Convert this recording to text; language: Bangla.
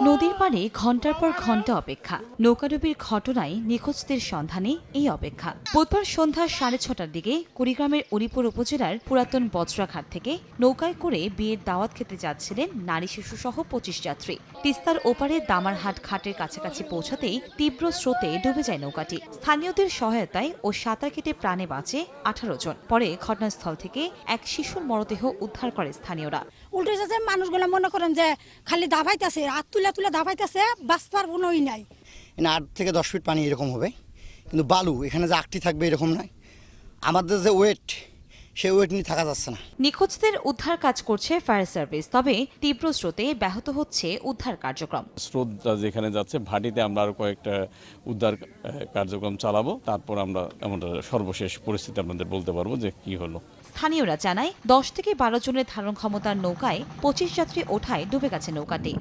নদীর পাড়ে ঘণ্টার পর ঘণ্টা অপেক্ষা। নৌকাডুবির ঘটনায় নিখোঁজদের সন্ধানে এই অপেক্ষা। বুধবার সন্ধ্যা 6:30টার দিকে কুড়িগ্রামের উলিপুর উপজেলার পুরাতন বজ্রাঘাট থেকে নৌকায় করে বিয়ের দাওয়াত খেতে যাচ্ছিলেন নারী শিশুসহ 25 যাত্রী। তিস্তার ওপারে দামারহাট ঘাটের কাছাকাছি পৌঁছাতেই তীব্র স্রোতে ডুবে যায় নৌকাটি। স্থানীয়দের সহায়তায় ও সাঁতার কেটে প্রাণে বাঁচে 18 জন। পরে ঘটনাস্থল থেকে এক শিশুর মরদেহ উদ্ধার করে স্থানীয়রা। উল্টে যাচ্ছে মানুষগুলো মনে করেন যে খালি দাবাইতেছে, হাত তুলে তুলে দাবাইতেছে, বাঁচবার কোনোই নাই। 8 থেকে 10 ফিট পানি এরকম হবে, কিন্তু বালু এখানে যে আকটি থাকবে এরকম নয়। আমাদের যে ওয়েট, সেই ওয়েট নিয়ে থাকা যাচ্ছে না। নিখোঁজদের উদ্ধার কাজ করছে ফায়ার সার্ভিস, তবে তীব্র স্রোতে ব্যাহত হচ্ছে উদ্ধার কার্যক্রম। স্রোতটা যেখানে যাচ্ছে ভাটিতে আমরা আরো কয়েকটা উদ্ধার কার্যক্রম চালাবো, তারপর আমরা আমরা সর্বশেষ পরিস্থিতি আপনাদের বলতে পারবো যে কি হলো। স্থানীয়রা জানায় 10 থেকে 12 জনের ধারণ ক্ষমতার নৌকায় 25 যাত্রী ওঠায় ডুবে গেছে নৌকাটি।